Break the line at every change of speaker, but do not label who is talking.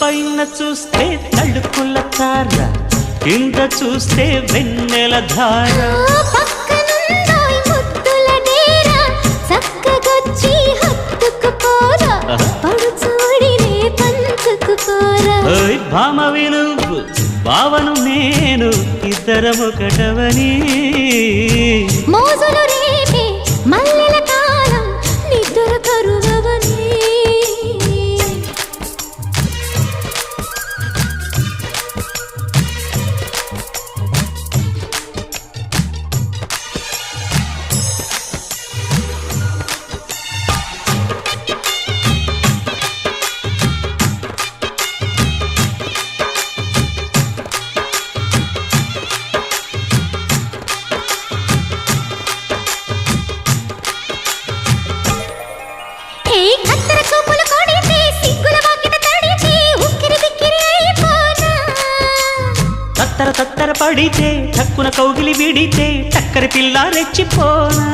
పైన చూస్తే తడుకుల తార, కింద చూస్తే వెన్నెల ధార.
పక్కనుందోయ్ ముద్దుల డేరా, చక్కగొచ్చి హత్తుకుపోరా, పడుచూడినే పంచుకుపోరా.
ఓయ్ భామ వినువు, భావను నేను, ఇద్దరమొకటవని.
మోజులు రేపే మల్లెల కాలం, నిద్ర కరువవని.
తత్తర తత్తర పడితే, తక్కున కౌగిలి విడితే, చక్కరి పిల్ల రెచ్చిపోనా.